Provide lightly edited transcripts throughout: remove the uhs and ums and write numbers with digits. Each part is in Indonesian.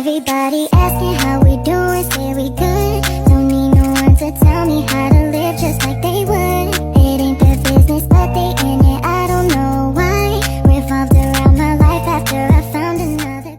Everybody asking how we doing, say we good. Don't need no one to tell me how to live just like they would. It ain't their business, but they in it, I don't know why. Revolved around my life after I found another.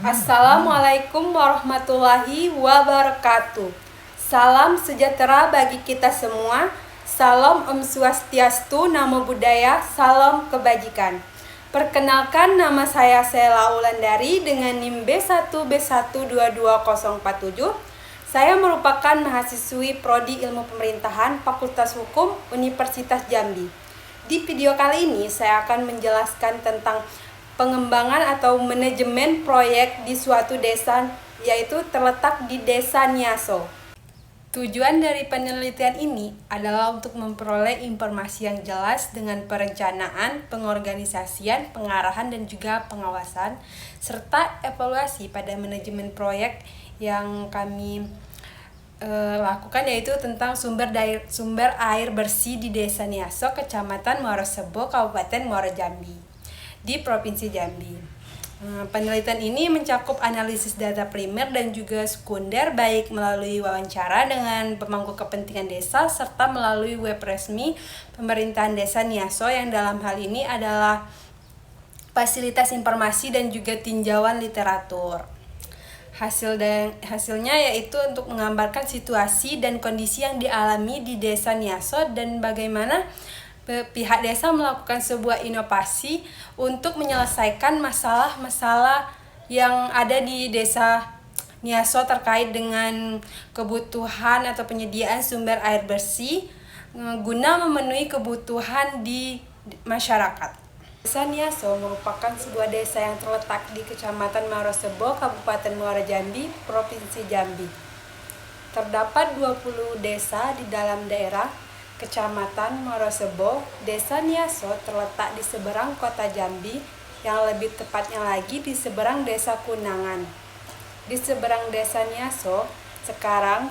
Assalamualaikum warahmatullahi wabarakatuh. Salam sejahtera bagi kita semua. Salam Om Swastiastu, Namo Buddhaya, salam kebajikan. Perkenalkan, nama saya Sela Wulandari dengan NIM B1B122047. Saya merupakan mahasiswi Prodi Ilmu Pemerintahan Fakultas Hukum Universitas Jambi. Di video kali ini saya akan menjelaskan tentang pengembangan atau manajemen proyek di suatu desa, yaitu terletak di Desa Niaso. Tujuan dari penelitian ini adalah untuk memperoleh informasi yang jelas dengan perencanaan, pengorganisasian, pengarahan, dan juga pengawasan, serta evaluasi pada manajemen proyek yang kami lakukan, yaitu tentang sumber air bersih di Desa Niaso, Kecamatan Muaro Sebo, Kabupaten Muaro Jambi, di Provinsi Jambi. Penelitian ini mencakup analisis data primer dan juga sekunder, baik melalui wawancara dengan pemangku kepentingan desa serta melalui web resmi pemerintahan Desa Niaso, yang dalam hal ini adalah fasilitas informasi dan juga tinjauan literatur. Hasilnya yaitu untuk menggambarkan situasi dan kondisi yang dialami di Desa Niaso dan bagaimana pihak desa melakukan sebuah inovasi untuk menyelesaikan masalah-masalah yang ada di Desa Niaso terkait dengan kebutuhan atau penyediaan sumber air bersih guna memenuhi kebutuhan di masyarakat. Desa Niaso merupakan sebuah desa yang terletak di Kecamatan Muaro Sebo, Kabupaten Muaro Jambi, Provinsi Jambi. Terdapat 20 desa di dalam daerah Kecamatan Muaro Sebo. Desa Niaso terletak di seberang kota Jambi, yang lebih tepatnya lagi di seberang Desa Kunangan. Di seberang Desa Niaso sekarang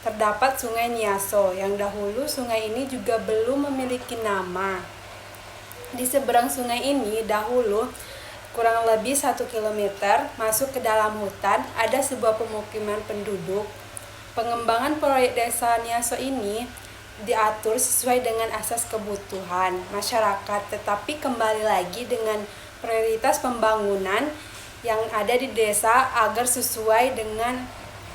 terdapat Sungai Niaso, yang dahulu sungai ini juga belum memiliki nama. Di seberang sungai ini dahulu kurang lebih 1 km masuk ke dalam hutan ada sebuah pemukiman penduduk. Pengembangan proyek Desa Niaso ini diatur sesuai dengan asas kebutuhan masyarakat, tetapi kembali lagi dengan prioritas pembangunan yang ada di desa agar sesuai dengan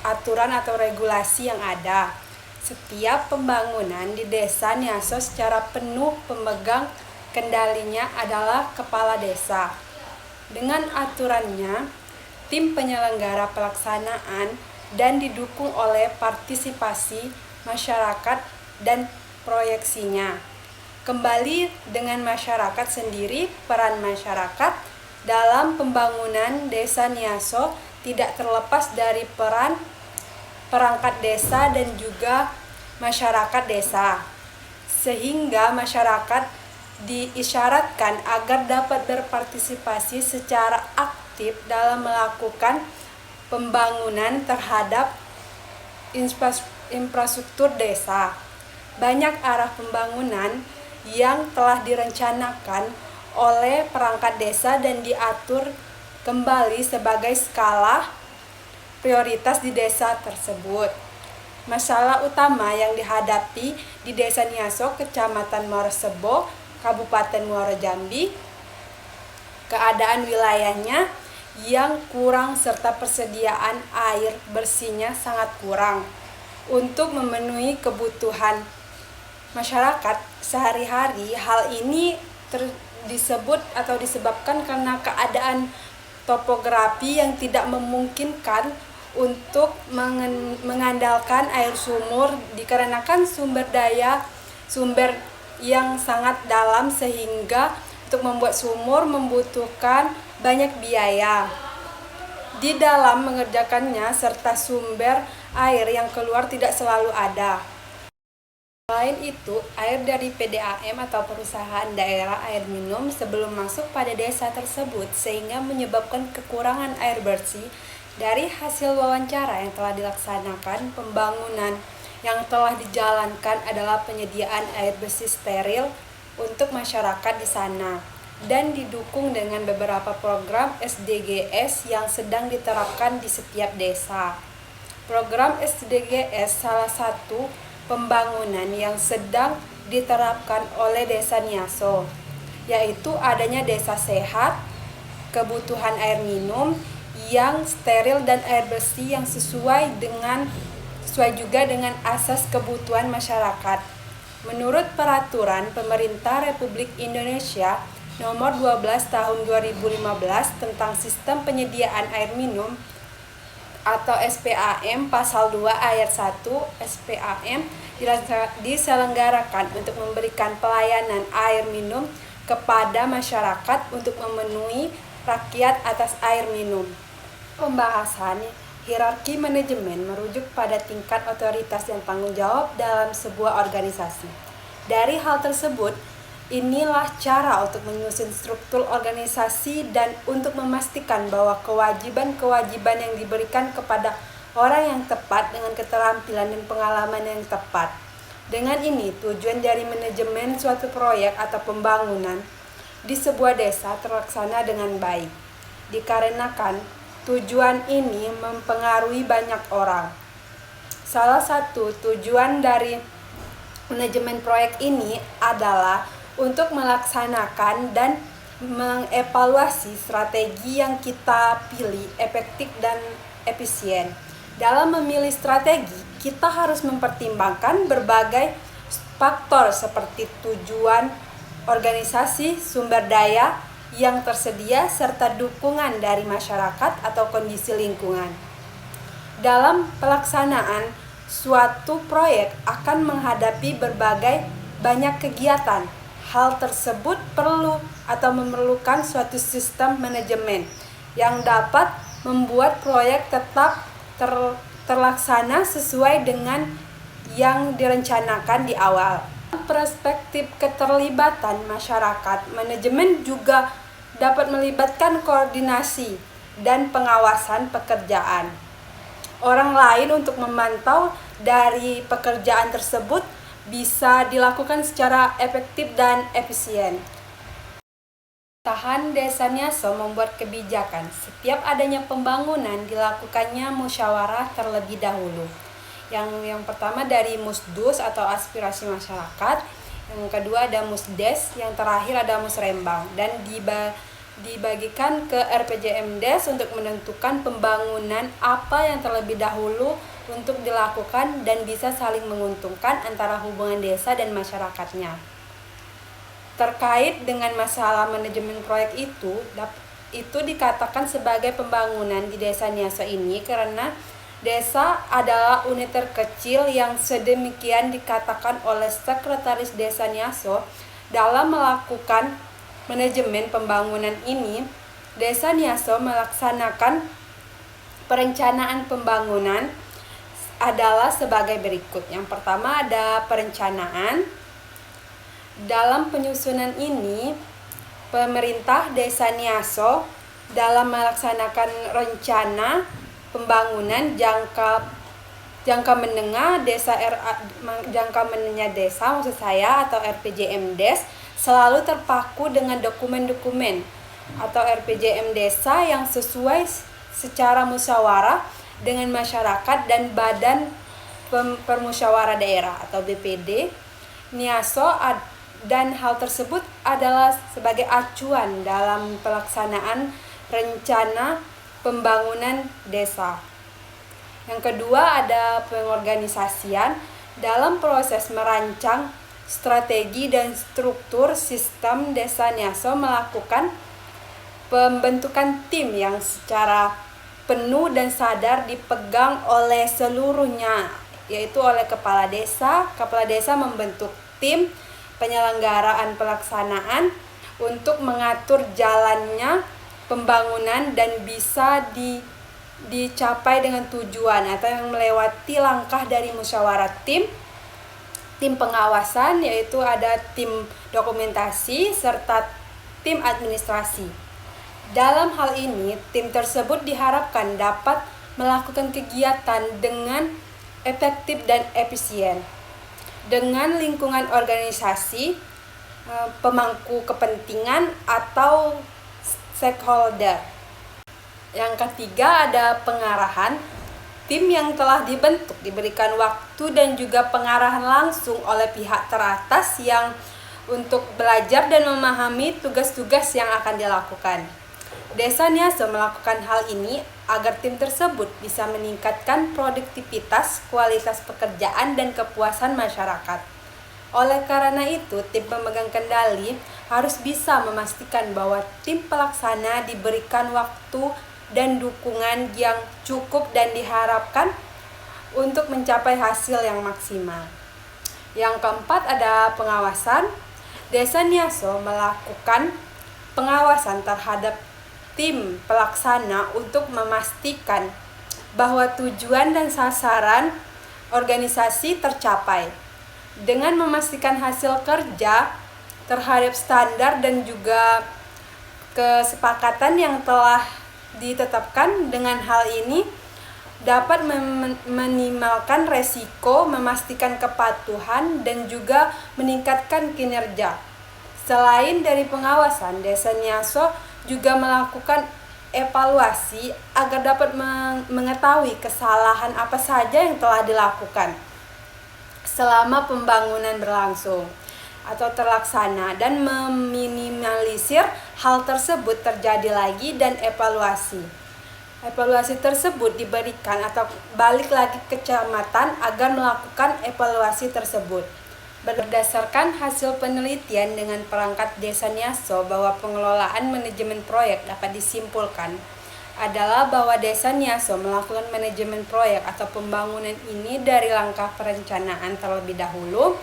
aturan atau regulasi yang ada. Setiap pembangunan di Desa Niaso secara penuh pemegang kendalinya adalah kepala desa. Dengan aturannya, tim penyelenggara pelaksanaan dan didukung oleh partisipasi masyarakat dan proyeksinya. Kembali dengan masyarakat sendiri, peran masyarakat dalam pembangunan Desa Niaso tidak terlepas dari peran perangkat desa dan juga masyarakat desa, sehingga masyarakat diisyaratkan agar dapat berpartisipasi secara aktif dalam melakukan pembangunan terhadap infrastruktur desa. Banyak arah pembangunan yang telah direncanakan oleh perangkat desa dan diatur kembali sebagai skala prioritas di desa tersebut. Masalah utama yang dihadapi di Desa Niaso, Kecamatan Muaro Sebo, Kabupaten Muaro Jambi, keadaan wilayahnya yang kurang serta persediaan air bersihnya sangat kurang untuk memenuhi kebutuhan masyarakat sehari-hari. Hal ini disebut atau disebabkan karena keadaan topografi yang tidak memungkinkan untuk mengandalkan air sumur, dikarenakan sumber yang sangat dalam, sehingga untuk membuat sumur membutuhkan banyak biaya di dalam mengerjakannya, serta sumber air yang keluar tidak selalu ada. Selain itu, air dari PDAM atau Perusahaan Daerah Air Minum sebelum masuk pada desa tersebut, sehingga menyebabkan kekurangan air bersih. Dari hasil wawancara yang telah dilaksanakan, pembangunan yang telah dijalankan adalah penyediaan air bersih steril untuk masyarakat di sana. dan didukung dengan beberapa program SDGs yang sedang diterapkan di setiap desa. Program SDGs salah satu pembangunan yang sedang diterapkan oleh Desa Niaso, yaitu adanya desa sehat, kebutuhan air minum yang steril dan air bersih yang sesuai juga dengan asas kebutuhan masyarakat. Menurut Peraturan Pemerintah Republik Indonesia Nomor 12 Tahun 2015 tentang Sistem Penyediaan Air Minum atau SPAM Pasal 2 Ayat 1, SPAM diselenggarakan untuk memberikan pelayanan air minum kepada masyarakat untuk memenuhi rakyat atas air minum. Pembahasan hierarki manajemen merujuk pada tingkat otoritas dan tanggung jawab dalam sebuah organisasi. Dari hal tersebut, inilah cara untuk menyusun struktur organisasi dan untuk memastikan bahwa kewajiban-kewajiban yang diberikan kepada orang yang tepat dengan keterampilan dan pengalaman yang tepat. Dengan ini, tujuan dari manajemen suatu proyek atau pembangunan di sebuah desa terlaksana dengan baik. Dikarenakan tujuan ini mempengaruhi banyak orang. Salah satu tujuan dari manajemen proyek ini adalah untuk melaksanakan dan mengevaluasi strategi yang kita pilih efektif dan efisien. Dalam memilih strategi, kita harus mempertimbangkan berbagai faktor seperti tujuan organisasi, sumber daya yang tersedia, serta dukungan dari masyarakat atau kondisi lingkungan. Dalam pelaksanaan, suatu proyek akan menghadapi banyak kegiatan. Hal tersebut perlu atau memerlukan suatu sistem manajemen yang dapat membuat proyek tetap terlaksana sesuai dengan yang direncanakan di awal. Perspektif keterlibatan masyarakat, manajemen juga dapat melibatkan koordinasi dan pengawasan pekerjaan orang lain untuk memantau dari pekerjaan tersebut bisa dilakukan secara efektif dan efisien. Pemerintahan Desa Niaso membuat kebijakan. Setiap adanya pembangunan dilakukannya musyawarah terlebih dahulu. Yang pertama dari Musdus atau aspirasi masyarakat, yang kedua ada Musdes, yang terakhir ada Musrembang, dan dibagikan ke RPJMdes untuk menentukan pembangunan apa yang terlebih dahulu untuk dilakukan dan bisa saling menguntungkan antara hubungan desa dan masyarakatnya. Terkait dengan masalah manajemen proyek itu dikatakan sebagai pembangunan di Desa Niaso ini karena desa adalah unit terkecil yang sedemikian dikatakan oleh Sekretaris Desa Niaso. Dalam melakukan manajemen pembangunan ini, Desa Niaso melaksanakan perencanaan pembangunan adalah sebagai berikut. Yang pertama ada perencanaan. Dalam penyusunan ini, pemerintah Desa Niaso dalam melaksanakan rencana pembangunan jangka menengah desa atau RPJMdes selalu terpaku dengan dokumen-dokumen atau RPJM desa yang sesuai secara musyawarah dengan masyarakat dan Badan Permusyawarah Daerah atau BPD Niaso, dan hal tersebut adalah sebagai acuan dalam pelaksanaan rencana pembangunan desa. Yang kedua ada pengorganisasian. Dalam proses merancang strategi dan struktur sistem Desa Niaso melakukan pembentukan tim yang secara penuh dan sadar dipegang oleh seluruhnya, yaitu oleh kepala desa. Kepala desa membentuk tim penyelenggaraan pelaksanaan untuk mengatur jalannya pembangunan dan bisa dicapai dengan tujuan atau yang melewati langkah dari musyawarah tim pengawasan, yaitu ada tim dokumentasi serta tim administrasi. Dalam hal ini, tim tersebut diharapkan dapat melakukan kegiatan dengan efektif dan efisien. Dengan lingkungan organisasi pemangku kepentingan atau stakeholder. Yang ketiga ada pengarahan. Tim yang telah dibentuk diberikan waktu dan juga pengarahan langsung oleh pihak teratas yang untuk belajar dan memahami tugas-tugas yang akan dilakukan. Desa Niaso melakukan hal ini agar tim tersebut bisa meningkatkan produktivitas, kualitas pekerjaan, dan kepuasan masyarakat. Oleh karena itu, tim pemegang kendali harus bisa memastikan bahwa tim pelaksana diberikan waktu dan dukungan yang cukup dan diharapkan untuk mencapai hasil yang maksimal. Yang keempat ada pengawasan. Desa Niaso melakukan pengawasan terhadap tim pelaksana untuk memastikan bahwa tujuan dan sasaran organisasi tercapai dengan memastikan hasil kerja terhadap standar dan juga kesepakatan yang telah ditetapkan. Dengan hal ini dapat meminimalkan resiko, memastikan kepatuhan, dan juga meningkatkan kinerja. Selain dari pengawasan, Desa Niaso juga melakukan evaluasi agar dapat mengetahui kesalahan apa saja yang telah dilakukan selama pembangunan berlangsung atau terlaksana, dan meminimalisir hal tersebut terjadi lagi. Dan evaluasi tersebut diberikan atau balik lagi ke kecamatan agar melakukan evaluasi tersebut. Berdasarkan hasil penelitian dengan perangkat Desa Niaso bahwa pengelolaan manajemen proyek dapat disimpulkan adalah bahwa Desa Niaso melakukan manajemen proyek atau pembangunan ini dari langkah perencanaan terlebih dahulu,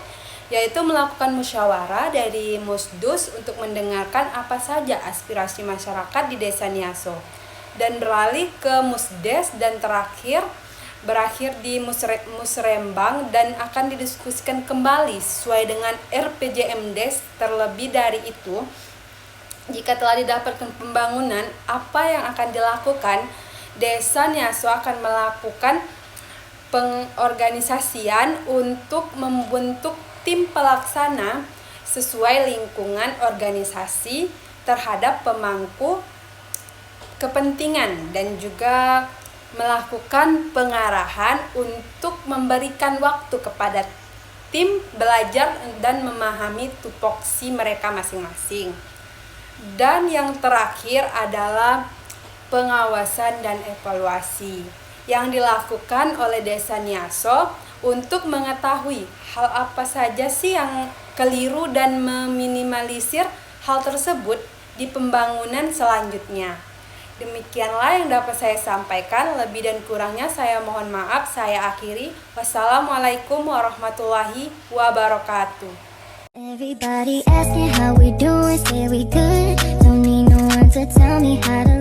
yaitu melakukan musyawarah dari Musdus untuk mendengarkan apa saja aspirasi masyarakat di Desa Niaso, dan beralih ke Musdes, dan berakhir di Musrembang, dan akan didiskusikan kembali sesuai dengan RPJMdes. Terlebih dari itu, jika telah didapatkan pembangunan, apa yang akan dilakukan? Desa Niaso akan melakukan pengorganisasian untuk membentuk tim pelaksana sesuai lingkungan organisasi terhadap pemangku kepentingan, dan juga melakukan pengarahan untuk memberikan waktu kepada tim belajar dan memahami tupoksi mereka masing-masing. Dan yang terakhir adalah pengawasan dan evaluasi yang dilakukan oleh Desa Niaso untuk mengetahui hal apa saja sih yang keliru dan meminimalisir hal tersebut di pembangunan selanjutnya. Demikianlah yang dapat saya sampaikan. Lebih dan kurangnya saya mohon maaf. Saya akhiri. Wassalamualaikum warahmatullahi wabarakatuh. Everybody asking how we doing, say we good. Don't need no one to tell me how to